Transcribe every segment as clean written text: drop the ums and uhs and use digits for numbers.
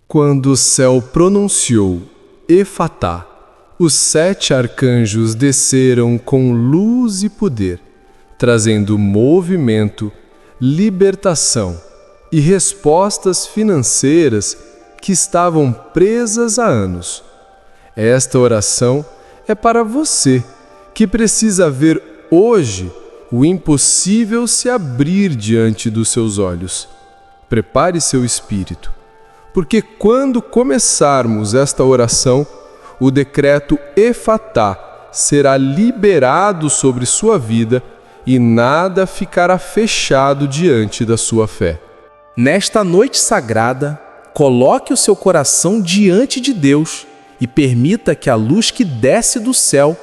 Quando o céu pronunciou Efatá, os 7 arcanjos desceram com luz e poder, trazendo movimento, libertação e respostas financeiras que estavam presas há anos. Esta oração é para você que precisa ver hoje o impossível se abrir diante dos seus olhos. Prepare seu espírito, porque quando começarmos esta oração, o decreto Efatá será liberado sobre sua vida e nada ficará fechado diante da sua fé. Nesta noite sagrada, coloque o seu coração diante de Deus e permita que a luz que desce do céu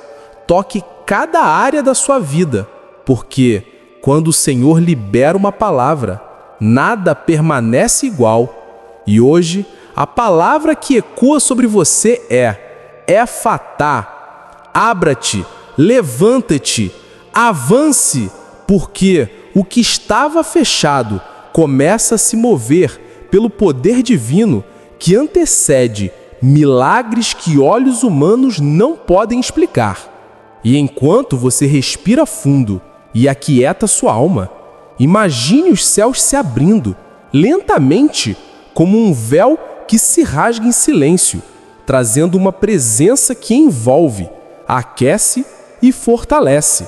toque cada área da sua vida, porque quando o Senhor libera uma palavra, nada permanece igual. E hoje, a palavra que ecoa sobre você é Efatá. Abra-te, levanta-te, avance, porque o que estava fechado começa a se mover pelo poder divino que antecede milagres que olhos humanos não podem explicar. E enquanto você respira fundo e aquieta sua alma, imagine os céus se abrindo lentamente, como um véu que se rasga em silêncio, trazendo uma presença que envolve, aquece e fortalece.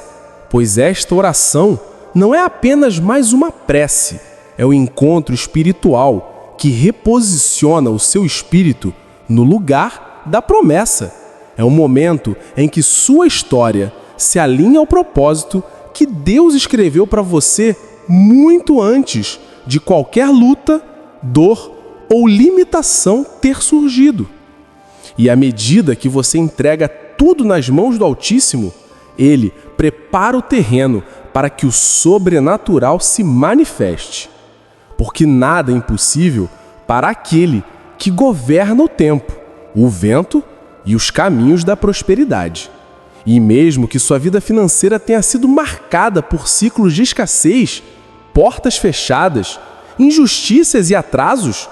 Pois esta oração não é apenas mais uma prece, é o encontro espiritual que reposiciona o seu espírito no lugar da promessa. É o momento em que sua história se alinha ao propósito que Deus escreveu para você muito antes de qualquer luta, dor ou limitação ter surgido. E à medida que você entrega tudo nas mãos do Altíssimo, Ele prepara o terreno para que o sobrenatural se manifeste. Porque nada é impossível para aquele que governa o tempo, o vento e os caminhos da prosperidade. E mesmo que sua vida financeira tenha sido marcada por ciclos de escassez, portas fechadas, injustiças e atrasos,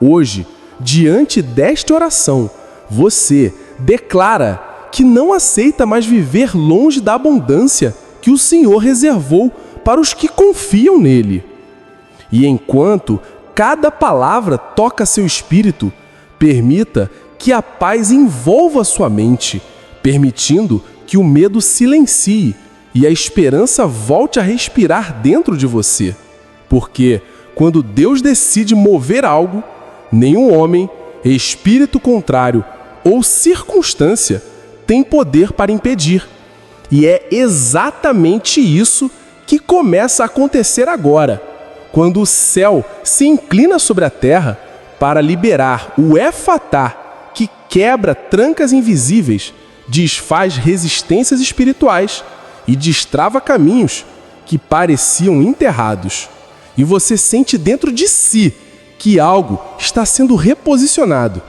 hoje, diante desta oração, você declara que não aceita mais viver longe da abundância que o Senhor reservou para os que confiam nele. E enquanto cada palavra toca seu espírito, permita que a paz envolva sua mente, permitindo que o medo silencie e a esperança volte a respirar dentro de você. Porque quando Deus decide mover algo, nenhum homem, espírito contrário ou circunstância tem poder para impedir. E é exatamente isso que começa a acontecer agora, quando o céu se inclina sobre a terra para liberar o Efatá, que quebra trancas invisíveis, desfaz resistências espirituais e destrava caminhos que pareciam enterrados. E você sente dentro de si que algo está sendo reposicionado,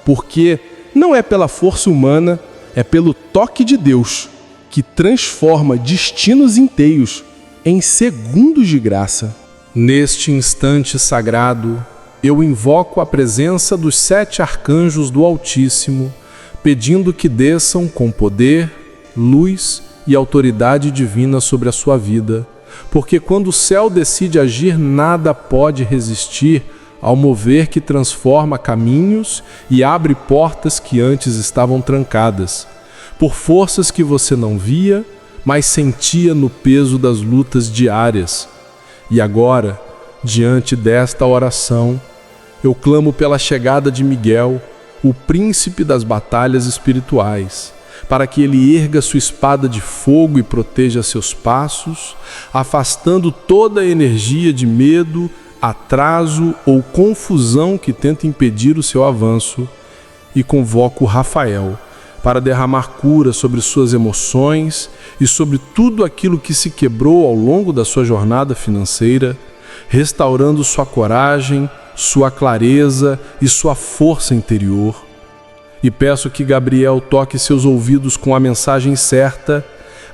porque não é pela força humana, é pelo toque de Deus, que transforma destinos inteiros em segundos de graça. Neste instante sagrado, eu invoco a presença dos 7 arcanjos do Altíssimo, pedindo que desçam com poder, luz e autoridade divina sobre a sua vida, porque quando o céu decide agir, nada pode resistir ao mover que transforma caminhos e abre portas que antes estavam trancadas, por forças que você não via, mas sentia no peso das lutas diárias. E agora, diante desta oração, eu clamo pela chegada de Miguel, o príncipe das batalhas espirituais, para que ele erga sua espada de fogo e proteja seus passos, afastando toda a energia de medo, atraso ou confusão que tenta impedir o seu avanço, e convoco Rafael para derramar cura sobre suas emoções e sobre tudo aquilo que se quebrou ao longo da sua jornada financeira, restaurando sua coragem, sua clareza e sua força interior. E peço que Gabriel toque seus ouvidos com a mensagem certa,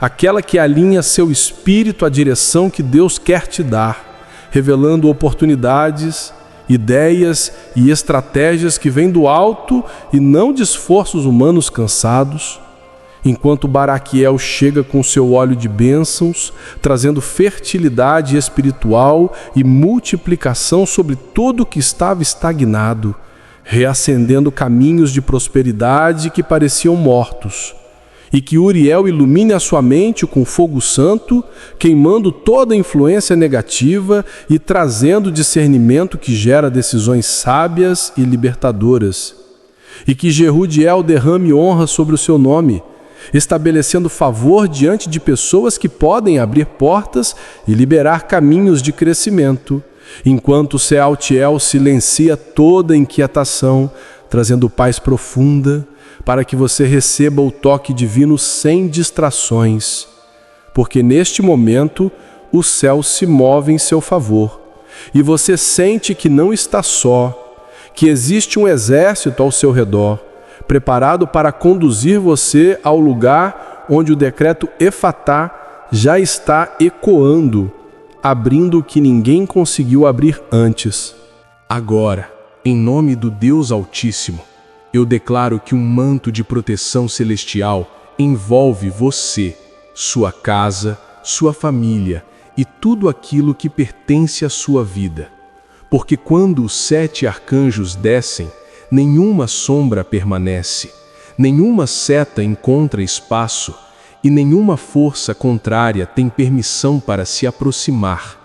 aquela que alinha seu espírito à direção que Deus quer te dar, revelando oportunidades ideias e estratégias que vêm do alto e não de esforços humanos cansados, enquanto Baraquiel chega com seu óleo de bênçãos, trazendo fertilidade espiritual e multiplicação sobre tudo que estava estagnado, reacendendo caminhos de prosperidade que pareciam mortos, e que Uriel ilumine a sua mente com fogo santo, queimando toda influência negativa e trazendo discernimento que gera decisões sábias e libertadoras. E que Jerudiel derrame honra sobre o seu nome, estabelecendo favor diante de pessoas que podem abrir portas e liberar caminhos de crescimento, enquanto Sealtiel silencia toda inquietação, trazendo paz profunda, para que você receba o toque divino sem distrações, porque neste momento o céu se move em seu favor, e você sente que não está só, que existe um exército ao seu redor, preparado para conduzir você ao lugar onde o decreto Efatá já está ecoando, abrindo o que ninguém conseguiu abrir antes. Agora, em nome do Deus Altíssimo, eu declaro que um manto de proteção celestial envolve você, sua casa, sua família e tudo aquilo que pertence à sua vida. Porque quando os 7 arcanjos descem, nenhuma sombra permanece, nenhuma seta encontra espaço e nenhuma força contrária tem permissão para se aproximar.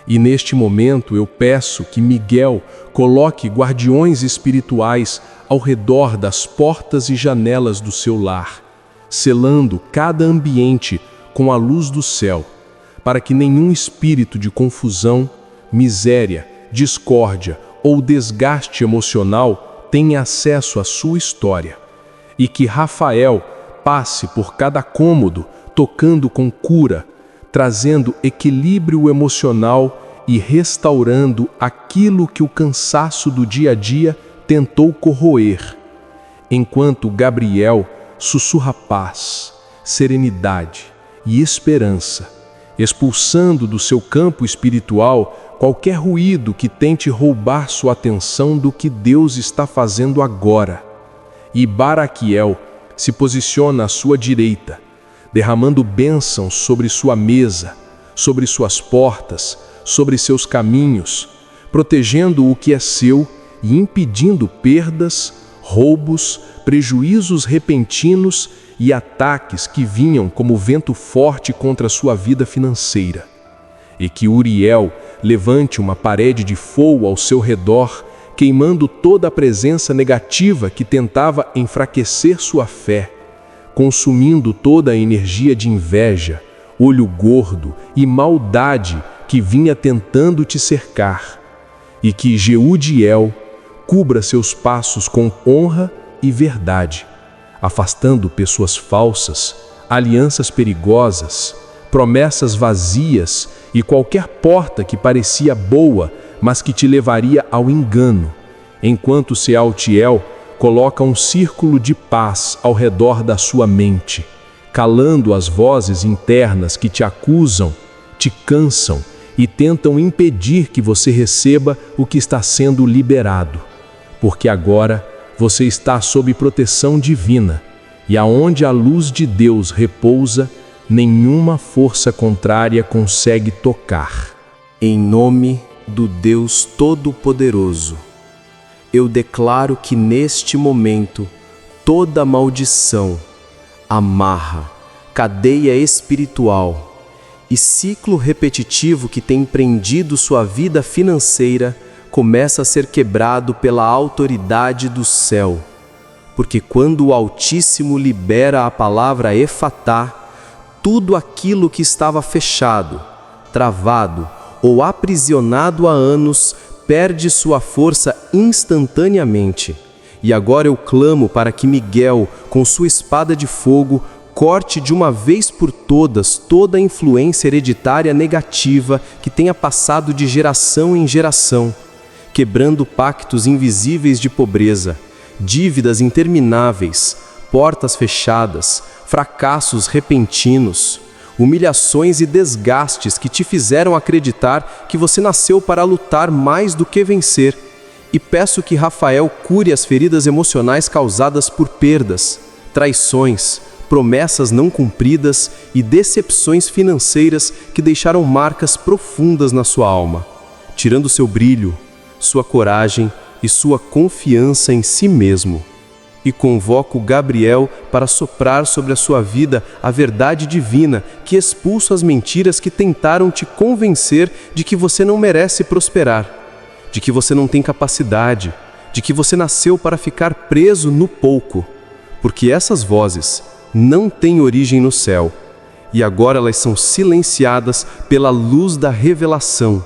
E neste momento eu peço que Miguel coloque guardiões espirituais ao redor das portas e janelas do seu lar, selando cada ambiente com a luz do céu, para que nenhum espírito de confusão, miséria, discórdia ou desgaste emocional tenha acesso à sua história, e que Rafael passe por cada cômodo tocando com cura, trazendo equilíbrio emocional e restaurando aquilo que o cansaço do dia a dia tentou corroer, enquanto Gabriel sussurra paz, serenidade e esperança, expulsando do seu campo espiritual qualquer ruído que tente roubar sua atenção do que Deus está fazendo agora. E Baraquiel se posiciona à sua direita, derramando bênçãos sobre sua mesa, sobre suas portas, sobre seus caminhos, protegendo o que é seu e impedindo perdas, roubos, prejuízos repentinos e ataques que vinham como vento forte contra sua vida financeira. E que Uriel levante uma parede de fogo ao seu redor, queimando toda a presença negativa que tentava enfraquecer sua fé, consumindo toda a energia de inveja, olho gordo e maldade que vinha tentando te cercar. E que Jeudiel cubra seus passos com honra e verdade, afastando pessoas falsas, alianças perigosas, promessas vazias e qualquer porta que parecia boa, mas que te levaria ao engano, enquanto Sealtiel coloca um círculo de paz ao redor da sua mente, calando as vozes internas que te acusam, te cansam e tentam impedir que você receba o que está sendo liberado. Porque agora você está sob proteção divina, e aonde a luz de Deus repousa, nenhuma força contrária consegue tocar. Em nome do Deus Todo-Poderoso, eu declaro que neste momento toda maldição, amarra, cadeia espiritual e ciclo repetitivo que tem prendido sua vida financeira começa a ser quebrado pela autoridade do céu. Porque quando o Altíssimo libera a palavra Efatá, tudo aquilo que estava fechado, travado ou aprisionado há anos perde sua força instantaneamente. E agora eu clamo para que Miguel, com sua espada de fogo, corte de uma vez por todas toda a influência hereditária negativa que tenha passado de geração em geração, quebrando pactos invisíveis de pobreza, dívidas intermináveis, portas fechadas, fracassos repentinos, humilhações e desgastes que te fizeram acreditar que você nasceu para lutar mais do que vencer. E peço que Rafael cure as feridas emocionais causadas por perdas, traições, promessas não cumpridas e decepções financeiras que deixaram marcas profundas na sua alma, tirando seu brilho, sua coragem e sua confiança em si mesmo. E convoco Gabriel para soprar sobre a sua vida a verdade divina que expulsa as mentiras que tentaram te convencer de que você não merece prosperar, de que você não tem capacidade, de que você nasceu para ficar preso no pouco, porque essas vozes não têm origem no céu, e agora elas são silenciadas pela luz da revelação.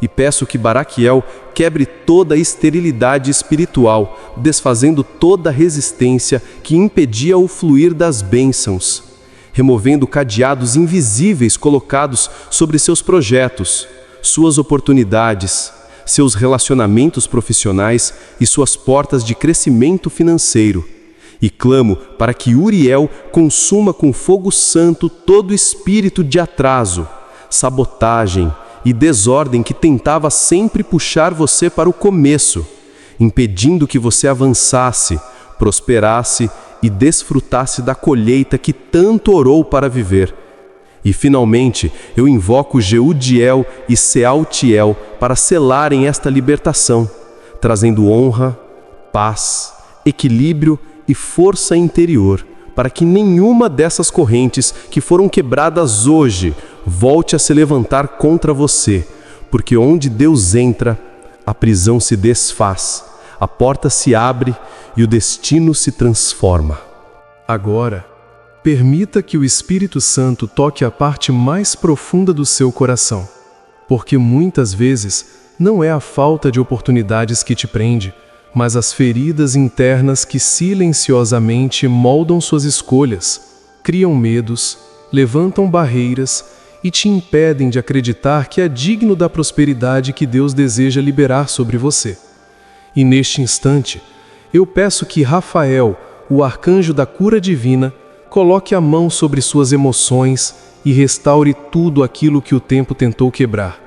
E peço que Baraquiel quebre toda a esterilidade espiritual, desfazendo toda a resistência que impedia o fluir das bênçãos, removendo cadeados invisíveis colocados sobre seus projetos, suas oportunidades, seus relacionamentos profissionais e suas portas de crescimento financeiro. E clamo para que Uriel consuma com fogo santo todo espírito de atraso, sabotagem e desordem que tentava sempre puxar você para o começo, impedindo que você avançasse, prosperasse e desfrutasse da colheita que tanto orou para viver. E finalmente eu invoco Jeudiel e Sealtiel para selarem esta libertação, trazendo honra, paz, equilíbrio e força interior, para que nenhuma dessas correntes que foram quebradas hoje volte a se levantar contra você, porque onde Deus entra, a prisão se desfaz, a porta se abre e o destino se transforma. Agora, permita que o Espírito Santo toque a parte mais profunda do seu coração, porque muitas vezes não é a falta de oportunidades que te prende, mas as feridas internas que silenciosamente moldam suas escolhas, criam medos, levantam barreiras e te impedem de acreditar que é digno da prosperidade que Deus deseja liberar sobre você. E neste instante, eu peço que Rafael, o arcanjo da cura divina, coloque a mão sobre suas emoções e restaure tudo aquilo que o tempo tentou quebrar,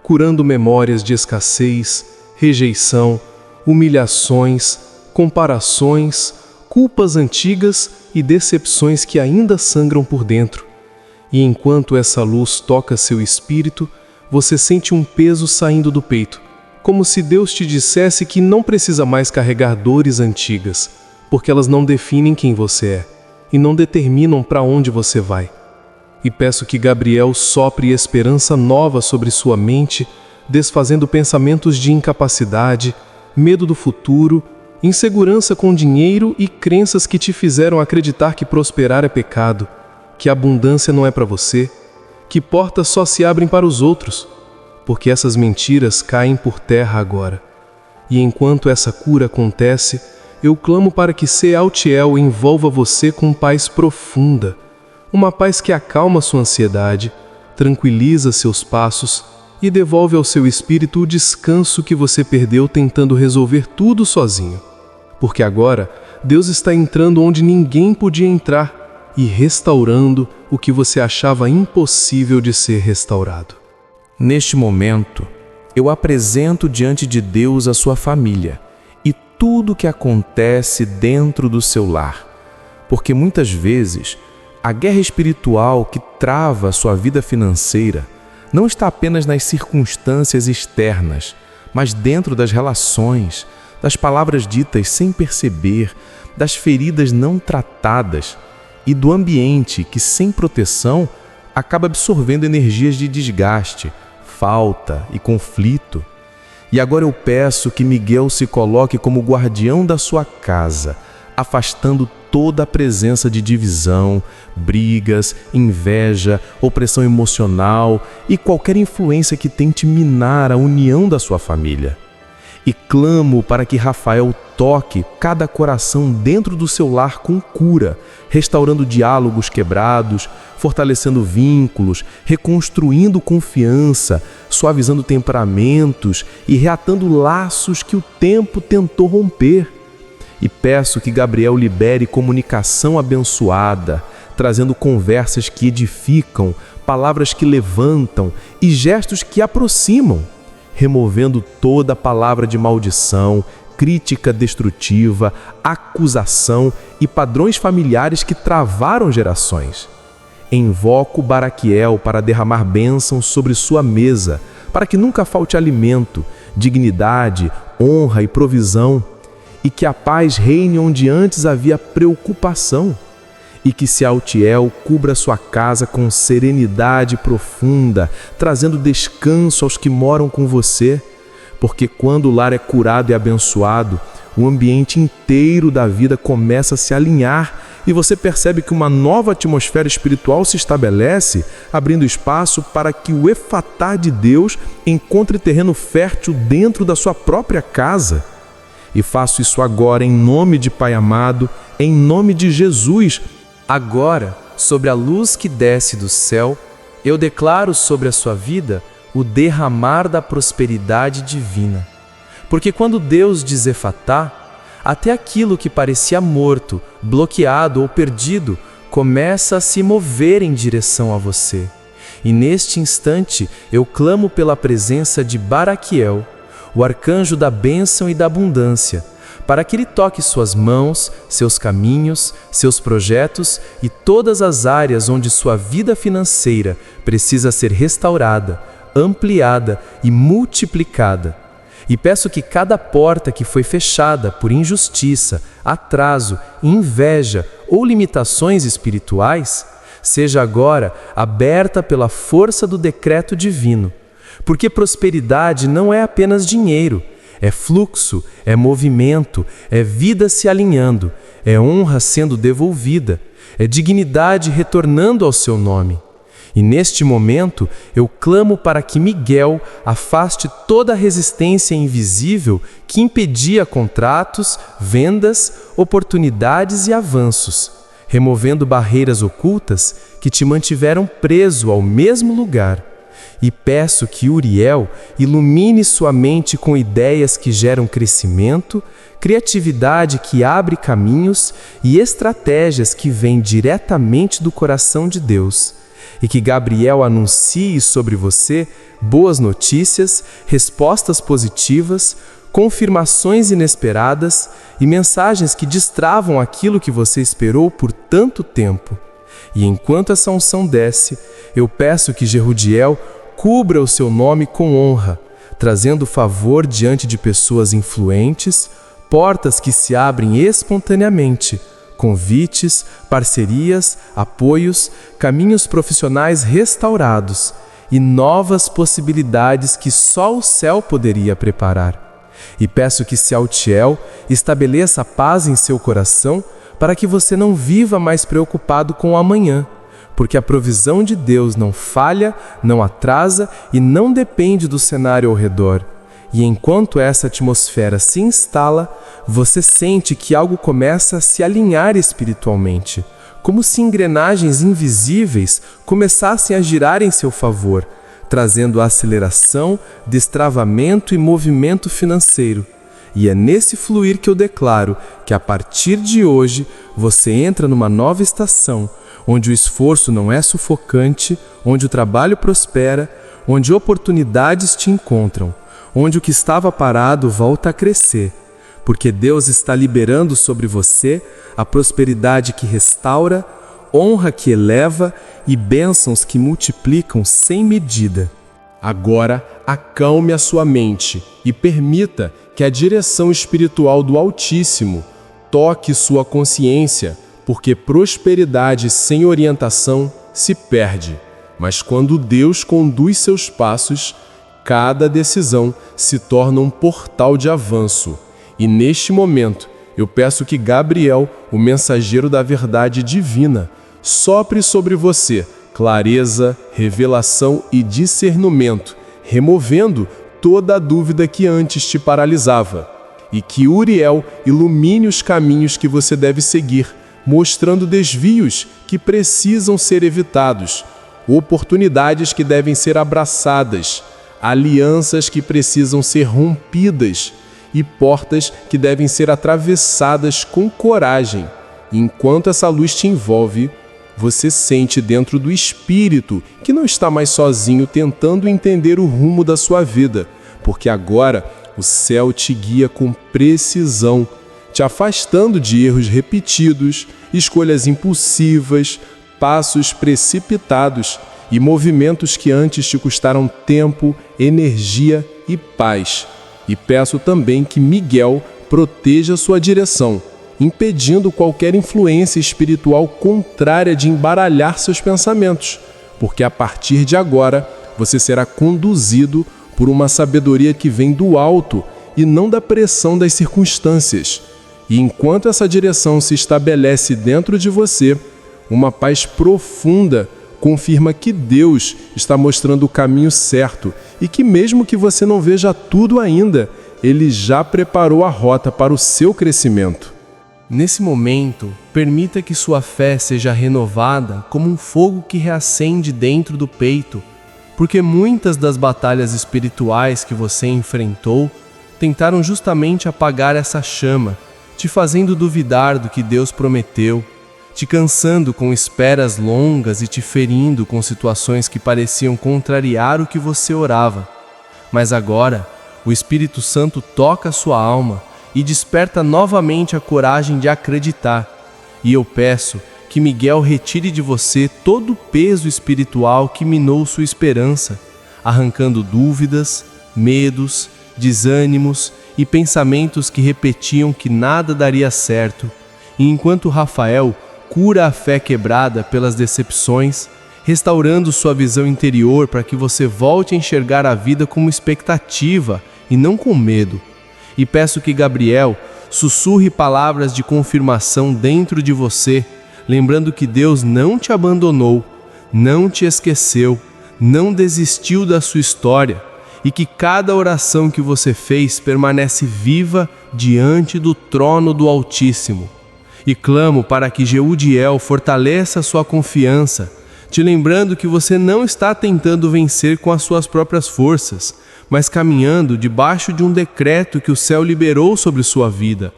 curando memórias de escassez, rejeição, humilhações, comparações, culpas antigas e decepções que ainda sangram por dentro. E enquanto essa luz toca seu espírito, você sente um peso saindo do peito, como se Deus te dissesse que não precisa mais carregar dores antigas, porque elas não definem quem você é e não determinam para onde você vai. E peço que Gabriel sopre esperança nova sobre sua mente, desfazendo pensamentos de incapacidade, medo do futuro, insegurança com dinheiro e crenças que te fizeram acreditar que prosperar é pecado, que a abundância não é para você, que portas só se abrem para os outros, porque essas mentiras caem por terra agora. E enquanto essa cura acontece, eu clamo para que Sealtiel envolva você com paz profunda, uma paz que acalma sua ansiedade, tranquiliza seus passos e devolve ao seu espírito o descanso que você perdeu tentando resolver tudo sozinho. Porque agora, Deus está entrando onde ninguém podia entrar e restaurando o que você achava impossível de ser restaurado. Neste momento, eu apresento diante de Deus a sua família e tudo o que acontece dentro do seu lar. Porque muitas vezes, a guerra espiritual que trava a sua vida financeira não está apenas nas circunstâncias externas, mas dentro das relações, das palavras ditas sem perceber, das feridas não tratadas e do ambiente que, sem proteção, acaba absorvendo energias de desgaste, falta e conflito. E agora eu peço que Miguel se coloque como guardião da sua casa, afastando toda a presença de divisão, brigas, inveja, opressão emocional e qualquer influência que tente minar a união da sua família. E clamo para que Rafael toque cada coração dentro do seu lar com cura, restaurando diálogos quebrados, fortalecendo vínculos, reconstruindo confiança, suavizando temperamentos e reatando laços que o tempo tentou romper. E peço que Gabriel libere comunicação abençoada, trazendo conversas que edificam, palavras que levantam e gestos que aproximam, removendo toda palavra de maldição, crítica destrutiva, acusação e padrões familiares que travaram gerações. Invoco Baraquiel para derramar bênçãos sobre sua mesa, para que nunca falte alimento, dignidade, honra e provisão, e que a paz reine onde antes havia preocupação, e que Sealtiel cubra sua casa com serenidade profunda, trazendo descanso aos que moram com você, porque quando o lar é curado e abençoado, o ambiente inteiro da vida começa a se alinhar e você percebe que uma nova atmosfera espiritual se estabelece, abrindo espaço para que o efatá de Deus encontre terreno fértil dentro da sua própria casa. E faço isso agora em nome de Pai amado, em nome de Jesus. Agora, sobre a luz que desce do céu, eu declaro sobre a sua vida o derramar da prosperidade divina. Porque quando Deus diz efatá, até aquilo que parecia morto, bloqueado ou perdido, começa a se mover em direção a você. E neste instante eu clamo pela presença de Baraquiel, o arcanjo da bênção e da abundância, para que ele toque suas mãos, seus caminhos, seus projetos e todas as áreas onde sua vida financeira precisa ser restaurada, ampliada e multiplicada. E peço que cada porta que foi fechada por injustiça, atraso, inveja ou limitações espirituais, seja agora aberta pela força do decreto divino. Porque prosperidade não é apenas dinheiro, é fluxo, é movimento, é vida se alinhando, é honra sendo devolvida, é dignidade retornando ao seu nome. E neste momento eu clamo para que Miguel afaste toda a resistência invisível que impedia contratos, vendas, oportunidades e avanços, removendo barreiras ocultas que te mantiveram preso ao mesmo lugar. E peço que Uriel ilumine sua mente com ideias que geram crescimento, criatividade que abre caminhos e estratégias que vêm diretamente do coração de Deus. E que Gabriel anuncie sobre você boas notícias, respostas positivas, confirmações inesperadas e mensagens que destravam aquilo que você esperou por tanto tempo. E enquanto essa unção desce, eu peço que Jerudiel cubra o seu nome com honra, trazendo favor diante de pessoas influentes, portas que se abrem espontaneamente, convites, parcerias, apoios, caminhos profissionais restaurados e novas possibilidades que só o céu poderia preparar. E peço que Sealtiel estabeleça paz em seu coração para que você não viva mais preocupado com o amanhã, porque a provisão de Deus não falha, não atrasa e não depende do cenário ao redor. E enquanto essa atmosfera se instala, você sente que algo começa a se alinhar espiritualmente, como se engrenagens invisíveis começassem a girar em seu favor, trazendo aceleração, destravamento e movimento financeiro. E é nesse fluir que eu declaro que a partir de hoje você entra numa nova estação, onde o esforço não é sufocante, onde o trabalho prospera, onde oportunidades te encontram, onde o que estava parado volta a crescer, porque Deus está liberando sobre você a prosperidade que restaura, honra que eleva e bênçãos que multiplicam sem medida. Agora, acalme a sua mente e permita que a direção espiritual do Altíssimo toque sua consciência, porque prosperidade sem orientação se perde, mas quando Deus conduz seus passos, cada decisão se torna um portal de avanço. E neste momento, eu peço que Gabriel, o mensageiro da verdade divina, sopre sobre você clareza, revelação e discernimento, removendo toda a dúvida que antes te paralisava. E que Uriel ilumine os caminhos que você deve seguir, mostrando desvios que precisam ser evitados, oportunidades que devem ser abraçadas, alianças que precisam ser rompidas e portas que devem ser atravessadas com coragem. Enquanto essa luz te envolve, você sente dentro do espírito que não está mais sozinho tentando entender o rumo da sua vida, porque agora o céu te guia com precisão, te afastando de erros repetidos, escolhas impulsivas, passos precipitados e movimentos que antes te custaram tempo, energia e paz. E peço também que Miguel proteja sua direção, impedindo qualquer influência espiritual contrária de embaralhar seus pensamentos, porque a partir de agora você será conduzido por uma sabedoria que vem do alto e não da pressão das circunstâncias. E enquanto essa direção se estabelece dentro de você, uma paz profunda confirma que Deus está mostrando o caminho certo e que mesmo que você não veja tudo ainda, Ele já preparou a rota para o seu crescimento. Nesse momento, permita que sua fé seja renovada como um fogo que reacende dentro do peito, porque muitas das batalhas espirituais que você enfrentou tentaram justamente apagar essa chama, te fazendo duvidar do que Deus prometeu, te cansando com esperas longas e te ferindo com situações que pareciam contrariar o que você orava. Mas agora, o Espírito Santo toca a sua alma e desperta novamente a coragem de acreditar. E eu peço que Miguel retire de você todo o peso espiritual que minou sua esperança, arrancando dúvidas, medos, desânimos e pensamentos que repetiam que nada daria certo. E enquanto Rafael cura a fé quebrada pelas decepções, restaurando sua visão interior para que você volte a enxergar a vida como expectativa e não com medo. E peço que Gabriel sussurre palavras de confirmação dentro de você, lembrando que Deus não te abandonou, não te esqueceu, não desistiu da sua história e que cada oração que você fez permanece viva diante do trono do Altíssimo. E clamo para que Jeudiel fortaleça sua confiança, te lembrando que você não está tentando vencer com as suas próprias forças, mas caminhando debaixo de um decreto que o céu liberou sobre sua vida.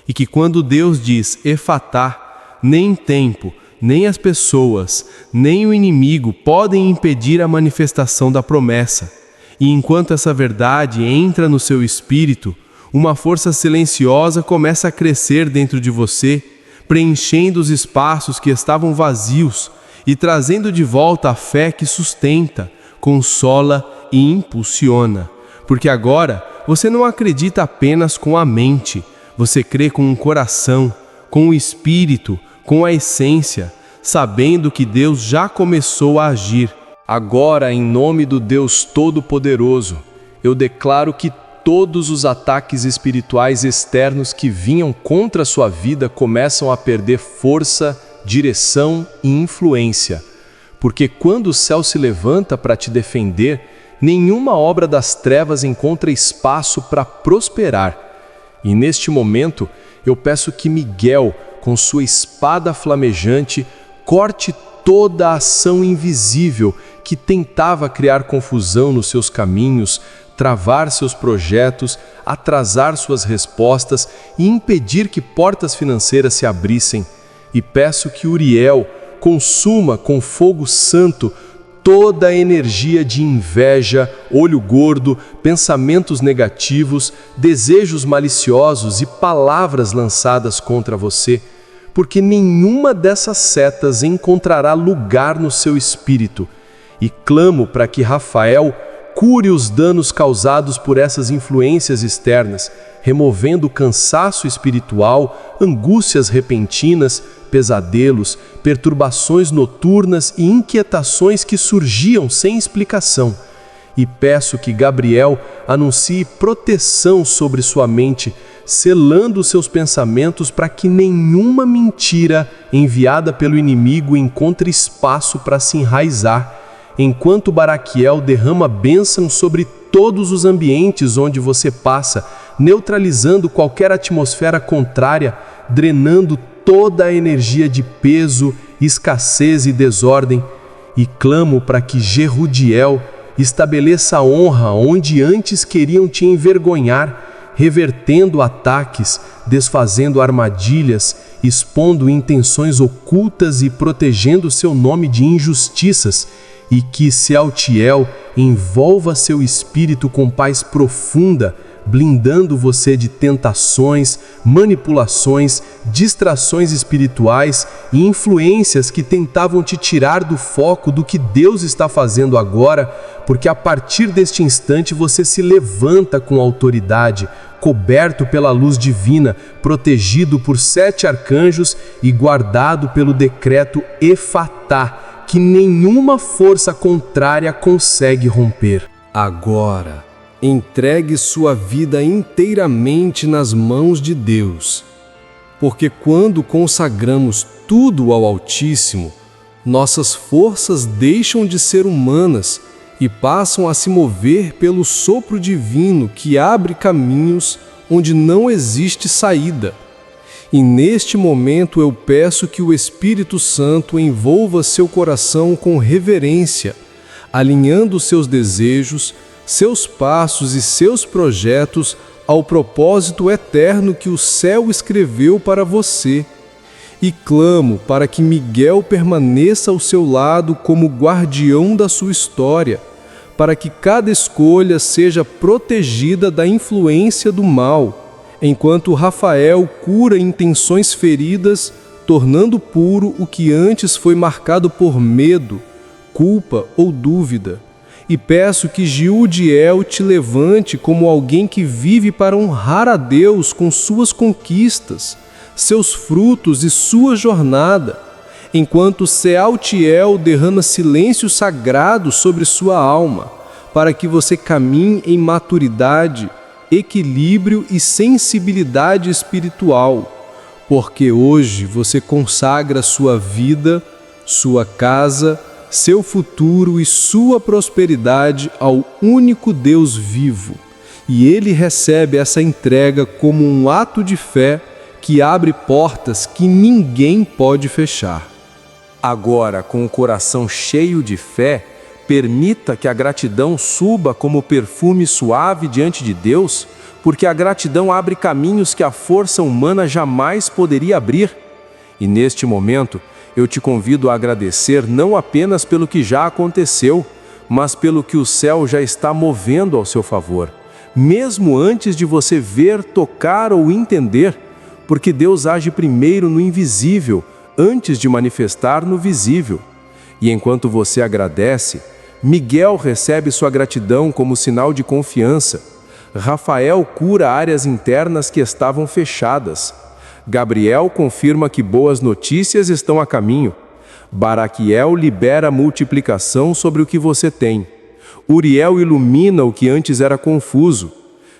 E que quando Deus diz Efatá, nem tempo, nem as pessoas, nem o inimigo podem impedir a manifestação da promessa. E enquanto essa verdade entra no seu espírito, uma força silenciosa começa a crescer dentro de você, preenchendo os espaços que estavam vazios e trazendo de volta a fé que sustenta, consola e impulsiona. Porque agora você não acredita apenas com a mente, você crê com o coração, com o espírito, com a essência, sabendo que Deus já começou a agir. Agora, em nome do Deus Todo-Poderoso, eu declaro que todos os ataques espirituais externos que vinham contra a sua vida começam a perder força, direção e influência. Porque quando o céu se levanta para te defender, nenhuma obra das trevas encontra espaço para prosperar. E neste momento, eu peço que Miguel, com sua espada flamejante, corte toda a ação invisível que tentava criar confusão nos seus caminhos, travar seus projetos, atrasar suas respostas e impedir que portas financeiras se abrissem. E peço que Uriel consuma com fogo santo toda a energia de inveja, olho gordo, pensamentos negativos, desejos maliciosos e palavras lançadas contra você, porque nenhuma dessas setas encontrará lugar no seu espírito. E clamo para que Rafael cure os danos causados por essas influências externas, removendo o cansaço espiritual, angústias repentinas, pesadelos, perturbações noturnas e inquietações que surgiam sem explicação. E peço que Gabriel anuncie proteção sobre sua mente, selando seus pensamentos para que nenhuma mentira enviada pelo inimigo encontre espaço para se enraizar, enquanto Baraquiel derrama bênção sobre todos os ambientes onde você passa, neutralizando qualquer atmosfera contrária, drenando toda a energia de peso, escassez e desordem. E clamo para que Jerudiel estabeleça a honra onde antes queriam te envergonhar, revertendo ataques, desfazendo armadilhas expondo intenções ocultas e protegendo seu nome de injustiças, e que Sealtiel envolva seu espírito com paz profunda, blindando você de tentações, manipulações, distrações espirituais e influências que tentavam te tirar do foco do que Deus está fazendo agora, porque a partir deste instante você se levanta com autoridade, coberto pela luz divina, protegido por 7 arcanjos e guardado pelo decreto Efatá, que nenhuma força contrária consegue romper. Agora, entregue sua vida inteiramente nas mãos de Deus, porque quando consagramos tudo ao Altíssimo, nossas forças deixam de ser humanas e passam a se mover pelo sopro divino que abre caminhos onde não existe saída. E neste momento eu peço que o Espírito Santo envolva seu coração com reverência, alinhando seus desejos, seus passos e seus projetos ao propósito eterno que o céu escreveu para você. E clamo para que Miguel permaneça ao seu lado como guardião da sua história, para que cada escolha seja protegida da influência do mal, enquanto Rafael cura intenções feridas, tornando puro o que antes foi marcado por medo, culpa ou dúvida. E peço que Giudiel te levante como alguém que vive para honrar a Deus com suas conquistas, seus frutos e sua jornada, enquanto Sealtiel derrama silêncio sagrado sobre sua alma, para que você caminhe em maturidade, equilíbrio e sensibilidade espiritual, porque hoje você consagra sua vida, sua casa, seu futuro e sua prosperidade ao único Deus vivo, e Ele recebe essa entrega como um ato de fé que abre portas que ninguém pode fechar. Agora, com o coração cheio de fé, permita que a gratidão suba como perfume suave diante de Deus, porque a gratidão abre caminhos que a força humana jamais poderia abrir. E neste momento, eu te convido a agradecer não apenas pelo que já aconteceu, mas pelo que o céu já está movendo ao seu favor, mesmo antes de você ver, tocar ou entender, porque Deus age primeiro no invisível, antes de manifestar no visível. E enquanto você agradece, Miguel recebe sua gratidão como sinal de confiança. Rafael cura áreas internas que estavam fechadas. Gabriel confirma que boas notícias estão a caminho. Baraquiel libera a multiplicação sobre o que você tem. Uriel ilumina o que antes era confuso.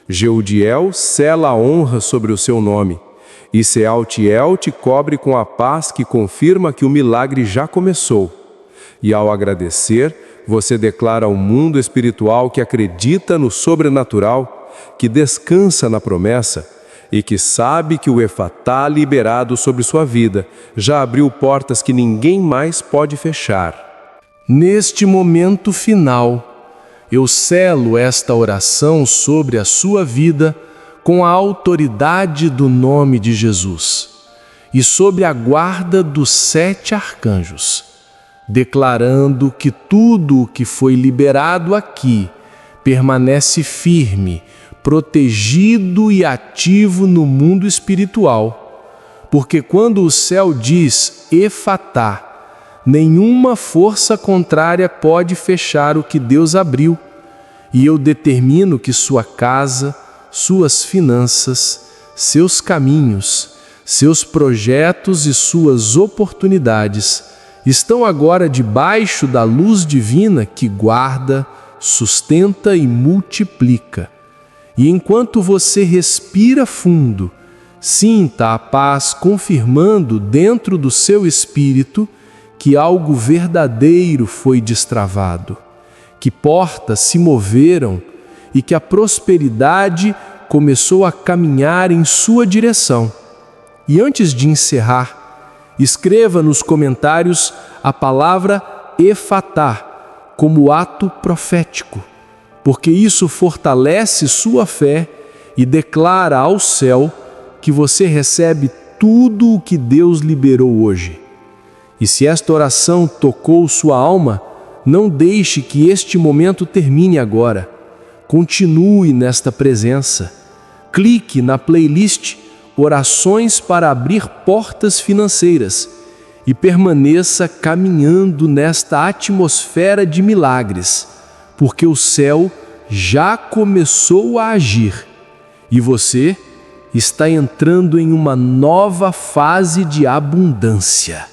Geudiel sela a honra sobre o seu nome. E Sealtiel te cobre com a paz que confirma que o milagre já começou. E ao agradecer, você declara ao mundo espiritual que acredita no sobrenatural, que descansa na promessa e que sabe que o Efatá liberado sobre sua vida já abriu portas que ninguém mais pode fechar. Neste momento final, eu selo esta oração sobre a sua vida com a autoridade do nome de Jesus e sob a guarda dos 7 arcanjos, declarando que tudo o que foi liberado aqui permanece firme, protegido e ativo no mundo espiritual, porque quando o céu diz Efatá, nenhuma força contrária pode fechar o que Deus abriu, e eu determino que sua casa, suas finanças, seus caminhos, seus projetos e suas oportunidades estão agora debaixo da luz divina que guarda, sustenta e multiplica. E enquanto você respira fundo, sinta a paz confirmando dentro do seu espírito que algo verdadeiro foi destravado, que portas se moveram e que a prosperidade começou a caminhar em sua direção. E antes de encerrar, escreva nos comentários a palavra Efatá como ato profético, porque isso fortalece sua fé e declara ao céu que você recebe tudo o que Deus liberou hoje. E se esta oração tocou sua alma, não deixe que este momento termine agora. Continue nesta presença. Clique na playlist Orações para Abrir Portas Financeiras e permaneça caminhando nesta atmosfera de milagres, porque o céu já começou a agir e você está entrando em uma nova fase de abundância.